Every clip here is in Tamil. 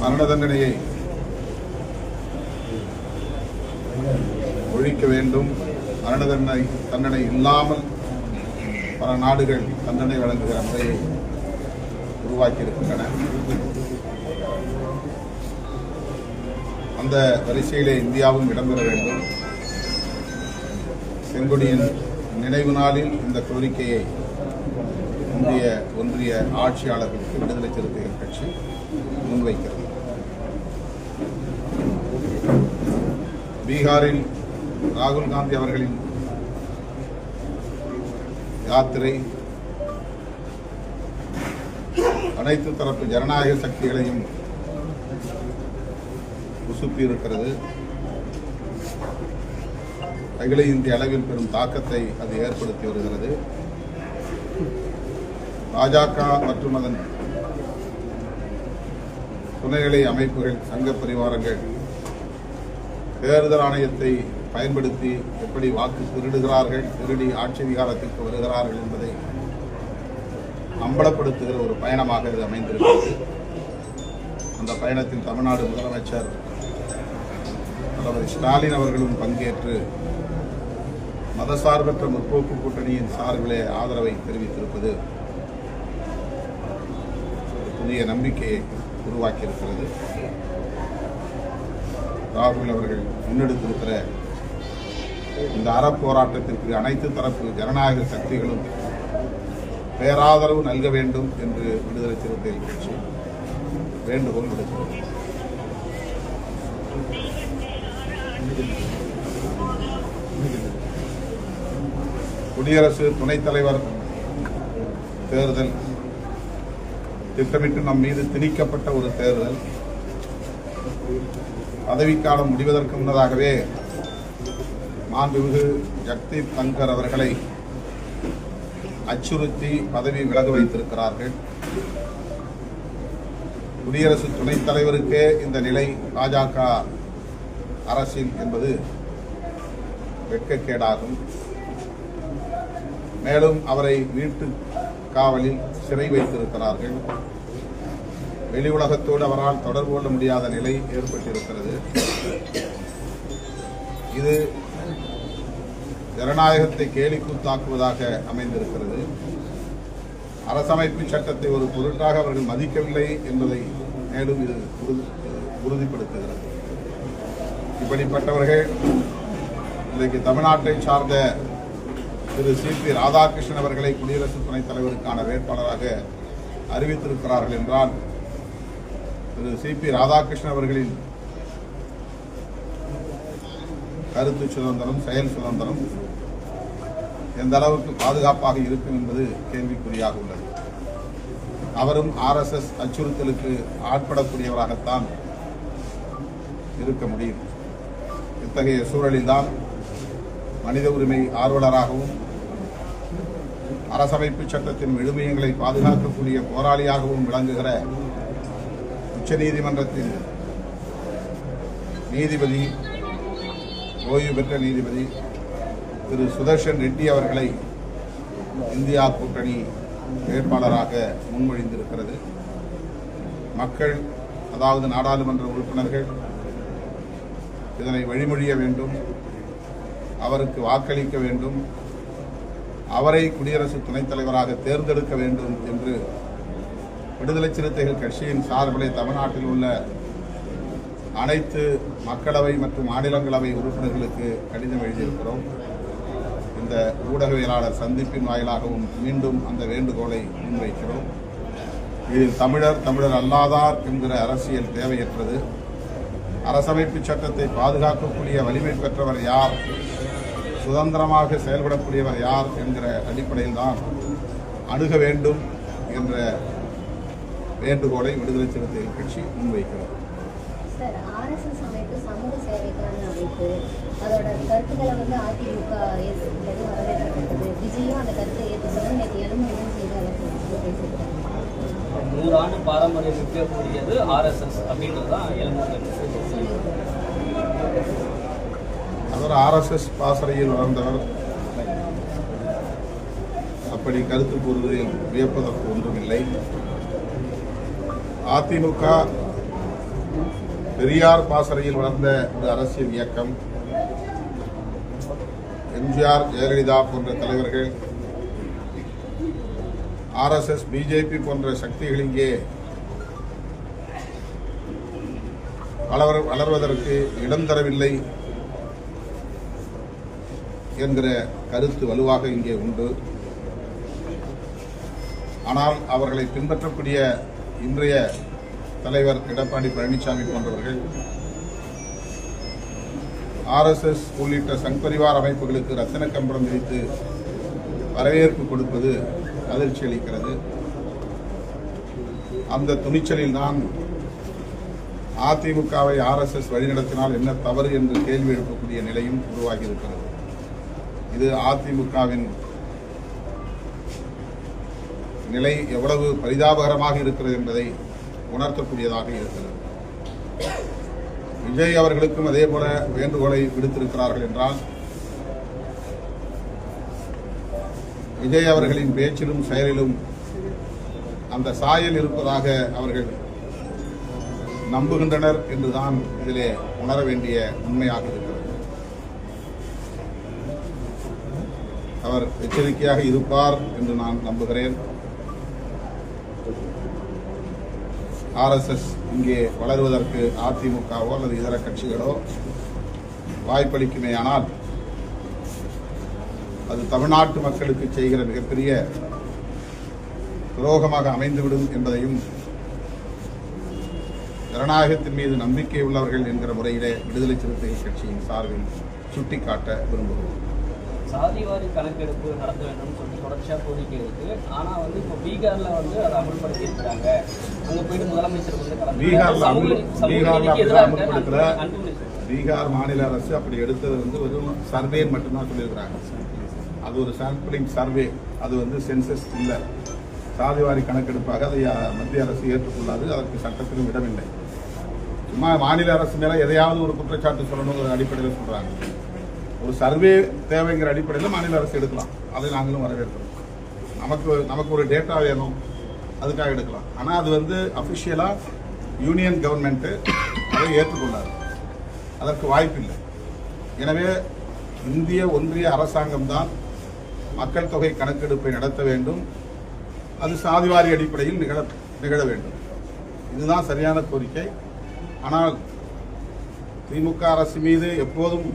மரண தண்டனையை ஒழிக்க வேண்டும். மரண தண்டனை இல்லாமல் பல நாடுகள் தண்டனை வழங்குகிற முறையை உருவாக்கியிருக்கின்றன. அந்த வரிசையிலே இந்தியாவும் இடம்பெற வேண்டும். செங்கொடியின் நினைவு நாளில் இந்த கோரிக்கையை இந்திய ஒன்றிய ஆட்சியாளர்களுக்கு விடுதலை சிறுத்தைகள் கட்சி முன்வைக்கிறது. பீகாரில் ராகுல் காந்தி அவர்களின் யாத்திரை அனைத்து தரப்பு ஜனநாயக சக்திகளையும் உசுப்பியிருக்கிறது. அகில இந்திய அளவில் பெரும் தாக்கத்தை அது ஏற்படுத்தி வருகிறது. பாஜக மற்றும் அதன் துணைநிலை அமைப்புகள், சங்க பரிவாரங்கள் தேர்தல் ஆணையத்தை பயன்படுத்தி எப்படி வாக்கு திருடுகிறார்கள், திருடி ஆட்சி அதிகாரத்திற்கு வருகிறார்கள் என்பதை அம்பலப்படுத்துகிற ஒரு பயணமாக இது அமைந்திருக்கிறது. அந்த பயணத்தில் தமிழ்நாடு முதலமைச்சர் தலைவர் ஸ்டாலின் அவர்களும் பங்கேற்று மதசார்பற்ற முற்போக்கு கூட்டணியின் சார்பிலே ஆதரவை தெரிவித்திருப்பது புதிய நம்பிக்கையை உருவாக்கியிருக்கிறது. ராகுல் அவர்கள் முன்னெடுத்திருக்கிற இந்த அறப்போராட்டத்திற்கு அனைத்து தரப்பு ஜனநாயக சக்திகளும் பேராதரவு நல்க வேண்டும் என்று விடுதலை சிறுத்தைகள் கட்சி வேண்டுகோள் விடுக்கிறது. குடியரசு துணைத் தலைவர் தேர்தல் திட்டமிட்டு நம் மீது திணிக்கப்பட்ட ஒரு தேர்தல். பதவிக்காலம் முடிவதற்கு முன்னதாகவே மாண்புமிகு ஜக்தீப் தங்கர் அவர்களை அச்சுறுத்தி பதவி விலக வைத்திருக்கிறார்கள். குடியரசு துணைத் தலைவருக்கே இந்த நிலை பாஜக அரசில் என்பது வெட்கக்கேடாகும். மேலும் அவரை வீட்டு காவலில் சிறை வைத்திருக்கிறார்கள். வெளி உலகத்தோடு அவரால் தொடர்பு கொள்ள முடியாத நிலை ஏற்பட்டிருக்கிறது. இது ஜனநாயகத்தை கேலிக்கூத்தாக்குவதாக அமைந்திருக்கிறது. அரசமைப்பு சட்டத்தை ஒரு பொருட்டாக அவர்கள் மதிக்கவில்லை என்பதை மேலும் இது உறுதிப்படுத்துகிறது. இப்படிப்பட்டவர்கள் இன்றைக்கு தமிழ்நாட்டை சார்ந்த திரு சி.பி. ராதாகிருஷ்ணன் அவர்களை குடியரசு துணைத் தலைவருக்கான வேட்பாளராக அறிவித்திருக்கிறார்கள் என்றால் திரு சி.பி. ராதாகிருஷ்ணன் அவர்களின் கருத்து சுதந்திரம், செயல் சுதந்திரம் எந்த அளவுக்கு பாதுகாப்பாக இருக்கும் என்பது கேள்விக்குறியாக உள்ளது. அவரும் RSS அச்சுறுத்தலுக்கு ஆட்படக்கூடியவராகத்தான் இருக்க முடியும். இத்தகைய சூழலில்தான் மனித உரிமை ஆர்வலராகவும் அரசமைப்பு சட்டத்தின் விழுமியங்களை பாதுகாக்கக்கூடிய போராளியாகவும் விளங்குகிற உச்சநீதிமன்றத்தின் நீதிபதி, ஓய்வு பெற்ற நீதிபதி திரு சுதர்ஷன் ரெட்டி அவர்களை இந்தியா கூட்டணி வேட்பாளராக முன்மொழிந்திருக்கிறது. மக்கள், அதாவது நாடாளுமன்ற உறுப்பினர்கள் இதனை வழிமொழிய வேண்டும், அவருக்கு வாக்களிக்க வேண்டும், அவரை குடியரசு துணைத் தலைவராக தேர்ந்தெடுக்க வேண்டும் என்று விடுதலை சிறுத்தைகள் கட்சியின் சார்பிலே தமிழ்நாட்டில் உள்ள அனைத்து மக்களவை மற்றும் மாநிலங்களவை உறுப்பினர்களுக்கு கடிதம் எழுதியிருக்கிறோம். இந்த ஊடகவியலாளர் சந்திப்பின் வாயிலாகவும் மீண்டும் அந்த வேண்டுகோளை முன்வைக்கிறோம். இதில் தமிழர் அல்லாதார் என்கிற அரசியல் தேவையற்றது. அரசமைப்பு சட்டத்தை பாதுகாக்கக்கூடிய வலிமை பெற்றவர் யார், சுதந்திரமாக செயல்படக்கூடியவர் யார் என்கிற அடிப்படையில் தான் அணுக வேண்டும் என்ற வேண்டுகோளை விடுதலை சிறுத்தைகள் கட்சி முன்வைக்கிறது. RSS அமைப்பு சமூக சேவைக்கான அமைப்பு, அதோட கருத்துக்களை அதிமுக ஏற்றுக்கொண்டது வரவேற்கப்பட்டது. விஜயும் அந்த கருத்தை ஏற்றுக்கொண்டு நேற்று எழுமணம் செய்தார். 100 ஆண்டு பாரம்பரியம் இருக்கக்கூடியது RSS அப்படின்றதுதான் எழுமணம். அவர் RSS பாசறையில் வளர்ந்தவர். அப்படி கருத்து கூறுவதில் வியப்பதற்கு ஒன்றுமில்லை. அதிமுக பெரியார் பாசறையில் வளர்ந்த ஒரு அரசியல் இயக்கம். எம்ஜிஆர், ஜெயலலிதா போன்ற தலைவர்கள், RSS, பிஜேபி போன்ற சக்திகள் இங்கே வளர்வதற்கு இடம் தரவில்லை என்கிற கருத்து வலுவாக இங்கே உண்டு. ஆனால் அவர்களை பின்பற்றக்கூடிய இன்றைய தலைவர் எடப்பாடி பழனிசாமி போன்றவர்கள் RSS உள்ளிட்ட சங்பரிவார் அமைப்புகளுக்கு ரத்தின கம்பளம் விரித்து வரவேற்பு கொடுப்பது அதிர்ச்சி அளிக்கிறது. அந்த துணிச்சலில் தான் அதிமுகவை RSS வழிநடத்தினால் என்ன தவறு என்று கேள்வி எழுப்பக்கூடிய நிலையும் உருவாகி இருக்கிறது. இது அதிமுகவின் நிலை எவ்வளவு பரிதாபகரமாக இருக்கிறது என்பதை உணர்த்தக்கூடியதாக இருக்கிறது. விஜய் அவர்களுக்கும் அதே போல வேண்டுகோளை விடுத்திருக்கிறார்கள் என்றால், விஜய் அவர்களின் பேச்சிலும் செயலிலும் அந்த சாயல் இருப்பதாக அவர்கள் நம்புகின்றனர் என்றுதான் இதிலே உணர வேண்டிய உண்மையாக இருக்கிறது. அவர் எச்சரிக்கையாக இருப்பார் என்று நான் நம்புகிறேன். RSS இங்கே வளருவதற்கு அதிமுகவோ அல்லது இதர கட்சிகளோ வாய்ப்பளிக்குமேயானால் அது தமிழ்நாட்டு மக்களுக்கு செய்கிற மிகப்பெரிய துரோகமாக அமைந்துவிடும் என்பதையும் ஜனநாயகத்தின் மீது நம்பிக்கை உள்ளவர்கள் என்கிற முறையிலே விடுதலை சிறுத்தைகள் கட்சியின் சார்பில் சுட்டிக்காட்ட விரும்புகிறோம். சாதிவாரி கணக்கெடுப்பு நடத்த வேண்டும் சொல்லி தொடர்ச்சியாக கோரிக்கை இருக்கு. ஆனால் வந்து இப்போ பீகார்ல வந்து அதை அமல்படுத்தி இருக்கிறாங்க. அங்கே போயிட்டு முதலமைச்சர் வந்து பீகார் மாநில அரசு அப்படி எடுத்தது வந்து வெறும் சர்வேன்னு மட்டும்தான் சொல்லியிருக்கிறாங்க. அது ஒரு சாம்பிளிங் சர்வே, அது வந்து சென்சஸ் இல்லை. சாதிவாரி கணக்கெடுப்பாக அதை மத்திய அரசு ஏற்றுக்கொள்ளாது. அதற்கு சட்டத்திலும் இடமில்லை. சும்மா மாநில அரசு மேலே எதையாவது ஒரு குற்றச்சாட்டு சொல்லணுங்கிற அடிப்படையில் சொல்றாங்க. ஒரு சர்வே தேவைங்கிற அடிப்படையில் மாநில அரசு எடுக்கலாம். அதை நாங்களும் வரவேற்கிறோம். நமக்கு ஒரு டேட்டா வேணும், அதுக்காக எடுக்கலாம். ஆனால் அது வந்து அஃபிஷியலாக யூனியன் கவர்மெண்ட்டு அதை ஏற்றுக்கொள்ளாது. அதற்கு வாய்ப்பில்லை. எனவே இந்திய ஒன்றிய அரசாங்கம்தான் மக்கள் தொகை கணக்கெடுப்பை நடத்த வேண்டும். அது சாதிவாரி அடிப்படையில் நிகழ வேண்டும். இதுதான் சரியான கோரிக்கை. ஆனால் திமுக அரசு மீது எப்போதும்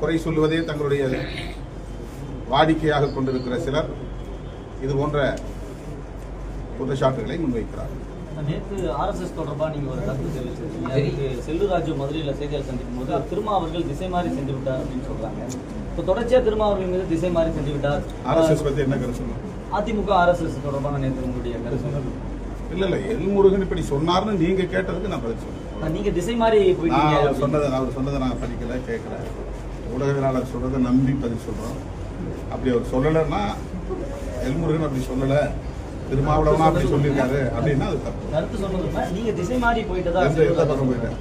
குறை சொல்வதே தங்களுடைய வாடிக்கையாக கொண்டிருக்கிற சிலர் இது போன்ற குற்றச்சாட்டுகளை முன்வைக்கிறார்கள். நேற்று RSS தொடர்பாக நீங்க ஒரு கருத்து தெரிவிச்சிருக்கீங்க. செல்லுராஜு மதுரையில் செய்தியாளர் சந்திக்கும் போது திருமாவர்கள் திசை மாறி சென்று விட்டார் அப்படின்னு சொல்றாங்க. இப்போ தொடர்ச்சியா திருமாவர்கள் மீது திசை மாறி சென்று விட்டார். RSS பத்தி என்ன கருத்து சொல்லுங்க? அதிமுக RSS தொடர்பான நேற்று உங்களுடைய கருத்து? இல்ல எல் முருகன் இப்படி சொன்னார்னு நீங்க கேட்டதுக்கு நான் பதில் சொல்றேன். நீங்க திசை மாறி போயிட்டீங்க. அவர் சொன்னதை நான் படிக்கல, கேட்கல. ஊடகவியலாளர் சொல்றதை நம்பி பதில் சொல்றோம். அப்படி அவர் சொல்லலைன்னா, எல்முருகன் அப்படி சொல்லல, திருமாவளவனா அப்படி சொல்லியிருக்காரு அப்படின்னா அது தப்பு. கருத்து சொன்னதுன்னா நீங்க திசை மாறி போயிட்டதா? எந்த பக்கம் போயிட்டேன்?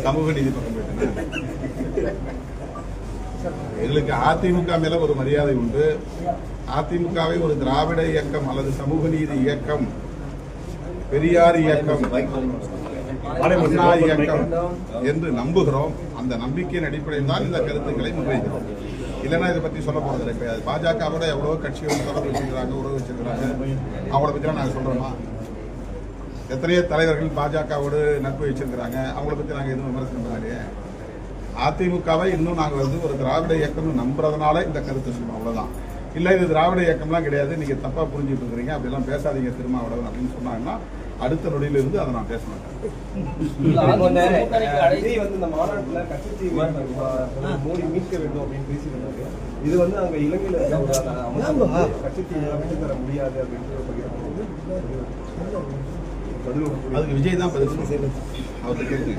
சமூக நீதி பக்கம் போயிட்டேன். எங்களுக்கு அதிமுக மேல ஒரு மரியாதை உண்டு. அதிமுகவை ஒரு திராவிட இயக்கம் அல்லது சமூக நீதி இயக்கம், பெரியார் இயக்கம், அண்ணா இயக்கம் என்று நம்புகிறோம். அந்த நம்பிக்கையின் அடிப்படையில் தான் இந்த கருத்துக்களை முன்வைக்கிறோம். இல்லைன்னா இதை பற்றி சொல்ல போறதில்லை. இப்போ பாஜகவோட எவ்வளவோ கட்சிகள் தொடர்பு வச்சிருக்கிறாங்க, உறவு வச்சிருக்கிறாங்க. அவங்கள பற்றி நாங்கள் சொல்றோமா? எத்தனையோ தலைவர்கள் பாஜகவோடு நட்பு வச்சிருக்கிறாங்க. அவங்கள பற்றி நாங்கள் எதுவும் விமர்சனம் பண்ணலையே. அதிமுகவை இன்னும் நாங்கள் வந்து ஒரு திராவிட இயக்கம் நம்புறதுனால இந்த கருத்து சொல்றோம், அவ்வளவுதான். இல்லை இது திராவிட இயக்கம்லாம் கிடையாது, நீங்க தப்பா புரிஞ்சுட்டு இருக்கிறீங்க, அப்படிலாம் பேசாதீங்க திருமாவளவன் அப்படின்னு சொன்னாங்கன்னா அடுத்த நொடியிலிருந்து அதை நான் பேச மாட்டேன். மோடி மீட்க வேண்டும் அப்படின்னு பேசியிருந்தாங்க. இது வந்து அங்க இலங்கையில கட்சி தர முடியாது அப்படின்னு அதுக்கு விஜய் தான் பதில் சொல்லணும். அவர்கிட்ட கேட்டு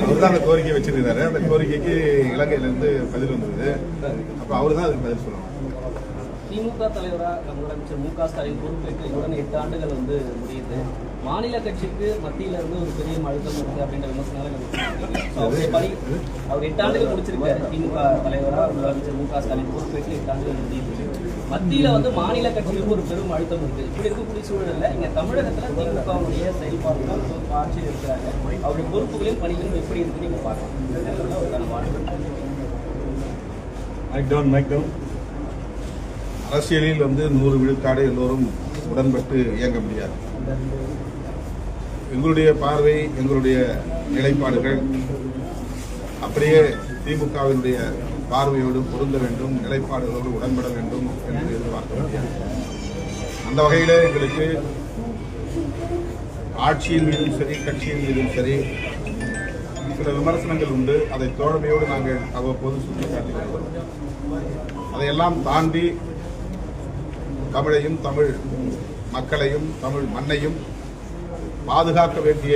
அவர் தான் அந்த கோரிக்கை வச்சிருக்காரு. அந்த கோரிக்கைக்கு இலங்கையிலிருந்து பதில் வந்தது. அப்ப அவரு தான் அதுக்கு பதில் சொல்லணும். திமுக தலைவராக முதலமைச்சர் மு.க. ஸ்டாலின் பொறுப்பேற்று உடனே 8 ஆண்டுகள் வந்து முடியுது. மாநில கட்சிக்கு மத்தியில இருந்து ஒரு பெரிய அழுத்தம் இருக்கு அப்படின்ற விமர்சனங்களை அவர் 8 ஆண்டுகள் முடிச்சிருக்காரு. திமுக தலைவராக முதலமைச்சர் மு.க. ஸ்டாலின் பொறுப்பேற்று 8 ஆண்டுகள் முடியுது. மத்தியில வந்து மாநில கட்சிகளுக்கு ஒரு பெரும் அழுத்தம் இருக்கு. இப்படி இருக்கக்கூடிய சூழல்ல இங்க தமிழகத்துல திமுகவுடைய செயல்பாடுகள் ஆட்சியில் இருக்கிறாங்க, அவருடைய பொறுப்புகளின் பணிகளும் எப்படி இருக்குன்னு நீங்க பார்க்கலாம். அரசியலில் வந்து 100 விழுக்காடு எல்லோரும் உடன்பட்டு இயங்க முடியாது. எங்களுடைய பார்வை, எங்களுடைய நிலைப்பாடுகள் அப்படியே திமுகவினுடைய பார்வையோடு பொருந்த வேண்டும், நிலைப்பாடுகளோடு உடன்பட வேண்டும் என்று எதிர்பார்க்க முடியாது. அந்த வகையில் எங்களுக்கு ஆட்சியின் மீதும் சரி, கட்சியின் மீதும் சரி சில விமர்சனங்கள் உண்டு. அதை தோழமையோடு நாங்கள் அவ்வப்போது சுட்டிக்காட்டி வருகிறோம். அதையெல்லாம் தாண்டி தமிழையும், தமிழ் மக்களையும், தமிழ் மண்ணையும் பாதுகாக்க வேண்டிய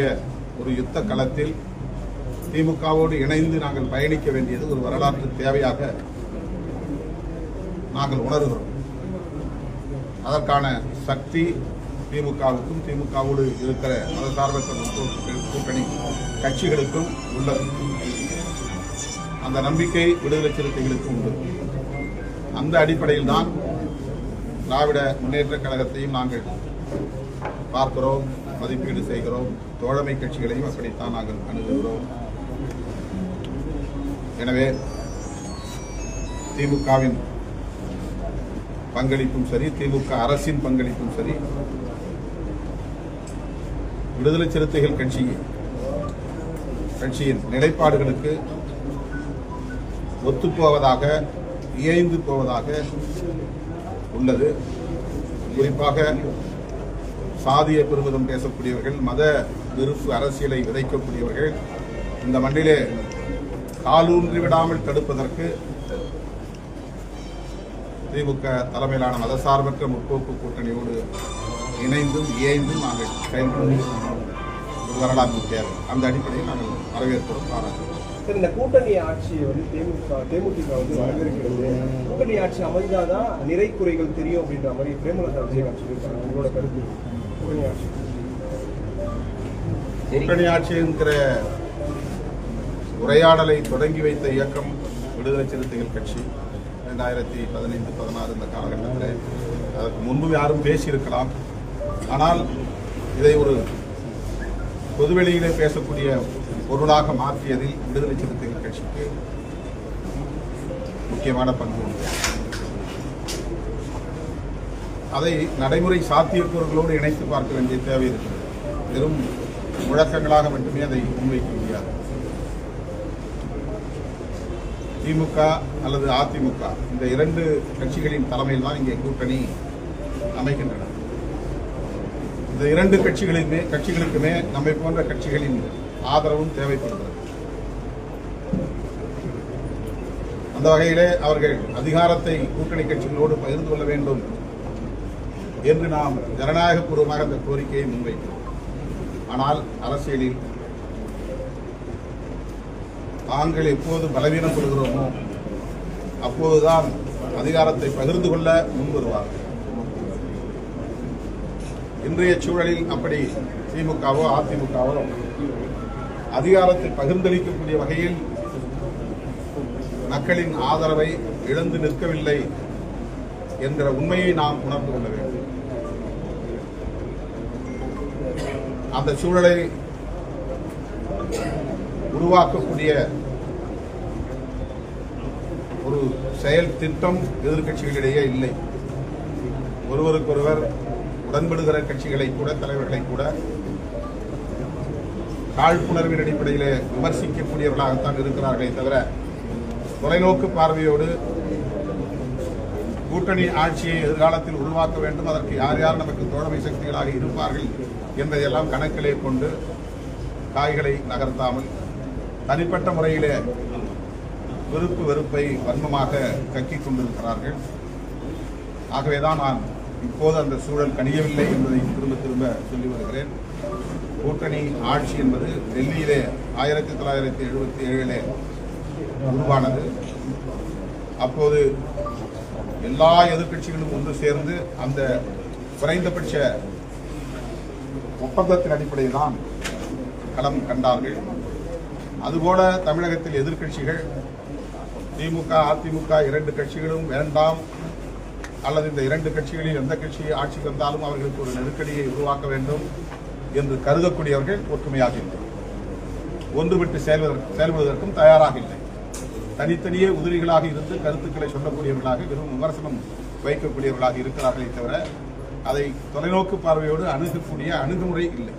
ஒரு யுத்த களத்தில் திமுகவோடு இணைந்து நாங்கள் பயணிக்க வேண்டியது ஒரு வரலாற்று தேவையாக நாங்கள் உணர்கிறோம். அதற்கான சக்தி திமுகவுக்கும், திமுகவோடு இருக்கிற மதசார்பற்ற கூட்டணி கட்சிகளுக்கும் உள்ளது. அந்த நம்பிக்கை விடுதலை சிறுத்தைகளுக்கும் உண்டு. அந்த அடிப்படையில் தான் திராவிட முன்னேற்ற கழகத்தையும் நாங்கள் பார்க்கிறோம், மதிப்பீடு செய்கிறோம். தோழமை கட்சிகளையும் அப்படித்தான் நாங்கள் அணுகுகிறோம். எனவே திமுகவின் பங்களிப்பும் சரி, திமுக அரசின் பங்களிப்பும் சரி, விடுதலை சிறுத்தைகள் கட்சியின் நிலைப்பாடுகளுக்கு ஒத்துப்போவதாக, இயைந்து போவதாக உள்ளது. குறிப்பாக சாதிய பெருமிதம் பேசக்கூடியவர்கள், மத வெறுப்பு அரசியலை விதைக்கக்கூடியவர்கள் இந்த மண்ணிலே காலூன்றி விடாமல் தடுப்பதற்கு திமுக தலைமையிலான மதசார்பற்ற முற்போக்கு கூட்டணியோடு இணைந்தும் இயைந்தும் நாங்கள் செயல்படும் ஒரு வரலாற்று தேவை. அந்த அடிப்படையில் நாங்கள் வரவேற்கிறோம், பாராட்டுகிறோம். சார், இந்த கூட்டணி ஆட்சியை வந்து தேமுதிக வந்து வரவேற்கிறது. கூட்டணி ஆட்சி அமைஞ்சாதான் நிறை குறைகள் தெரியும் அப்படின்ற மாதிரி பிரேமலதா விஜயகாந்த் சொல்லியிருக்காங்க. உங்களோட கருத்து? கூட்டணி ஆட்சி என்கிற உரையாடலை தொடங்கி வைத்த இயக்கம் விடுதலை சிறுத்தைகள் கட்சி 2015-16 இந்த காலகட்டத்தில். அதற்கு முன்பு யாரும் பேசியிருக்கலாம். ஆனால் இதை ஒரு பொதுவெளியிலே பேசக்கூடிய பொருளாக மாற்றியதில் விடுதலை சிறுத்தைகள் கட்சிக்கு முக்கியமான பங்கு உண்டு. அதை நடைமுறை சாத்தியக்கூறுகளோடு இணைத்து பார்க்க வேண்டிய தேவை இருக்கிறது. வெறும் முழக்கங்களாக மட்டுமே அதை முன்வைக்க முடியாது. திமுக அல்லது அதிமுக இந்த 2 கட்சிகளின் தலைமையில் தான் இங்கே கூட்டணி அமைக்கின்றன. இந்த 2 கட்சிகளுக்குமே நம்மை போன்ற கட்சிகளின் ஆதரவும் தேவைப்படுகிறது. அந்த வகையிலே அவர்கள் அதிகாரத்தை கூட்டணி கட்சிகளோடு பகிர்ந்து கொள்ள வேண்டும் என்று நாம் ஜனநாயகபூர்வமாக அந்த கோரிக்கையை முன்வைக்கிறோம். ஆனால் அரசியலில் தாங்கள் எப்போது பலவீனம் கொள்கிறோமோ அப்போதுதான் அதிகாரத்தை பகிர்ந்து கொள்ள முன்வருவார்கள். இன்றைய சூழலில் அப்படி திமுகவோ அதிமுகவோ அதிகாரத்தை பகிர்ந்தளிக்கக்கூடிய வகையில் மக்களின் ஆதரவை இழந்து நிற்கவில்லை என்கிற உண்மையை நாம் உணர்ந்து கொள்ள வேண்டும். அந்த சூழலை உருவாக்கக்கூடிய ஒரு செயல் திட்டம் எதிர்கட்சிகளிடையே இல்லை. ஒருவருக்கொருவர் உடன்படுகிற கட்சிகளை கூட, தலைவர்களை கூட காழ்ப்புணர்வின் அடிப்படையில் விமர்சிக்கக்கூடியவர்களாகத்தான் இருக்கிறார்களே தவிர தொலைநோக்கு பார்வையோடு கூட்டணி ஆட்சியை எதிர்காலத்தில் உருவாக்க வேண்டும், அதற்கு யார் யார் நமக்கு தோழமை சக்திகளாக இருப்பார்கள் என்பதையெல்லாம் கணக்கிலே கொண்டு காய்களை நகர்த்தாமல் தனிப்பட்ட முறையிலே விருப்பு வெறுப்பை வன்மமாக கக்கிக் கொண்டிருக்கிறார்கள். ஆகவேதான் நான் இப்போது அந்த சூழல் கணியவில்லை என்பதை திரும்ப திரும்ப சொல்லி வருகிறேன். கூட்டணி ஆட்சி என்பது டெல்லியிலே 1977 உருவானது. அப்போது எல்லா எதிர்க்கட்சிகளும் ஒன்று சேர்ந்து அந்த குறைந்தபட்ச ஒப்பந்தத்தின் அடிப்படையில் தான் களம் கண்டார்கள். அதுபோல தமிழகத்தில் எதிர்க்கட்சிகள் திமுக அதிமுக 2 கட்சிகளும் வேண்டாம், அல்லது இந்த இரண்டு கட்சிகளில் எந்த கட்சி ஆட்சிக்கு வந்தாலும் அவர்களுக்கு ஒரு நெருக்கடியை உருவாக்க வேண்டும் என்று கருதக்கூடியவர்கள் ஒற்றுமையாக இல்லை, ஒன்றுபட்டு செயல்படுவதற்கும் தயாராக இல்லை. தனித்தனியே உதிரிகளாக இருந்து கருத்துக்களை சொல்லக்கூடியவர்களாக வெறும் விமர்சனம் வைக்கக்கூடியவர்களாக இருக்கிறார்களே தவிர அதை தொலைநோக்கு பார்வையோடு அணுகக்கூடிய அணுகுமுறை இல்லை.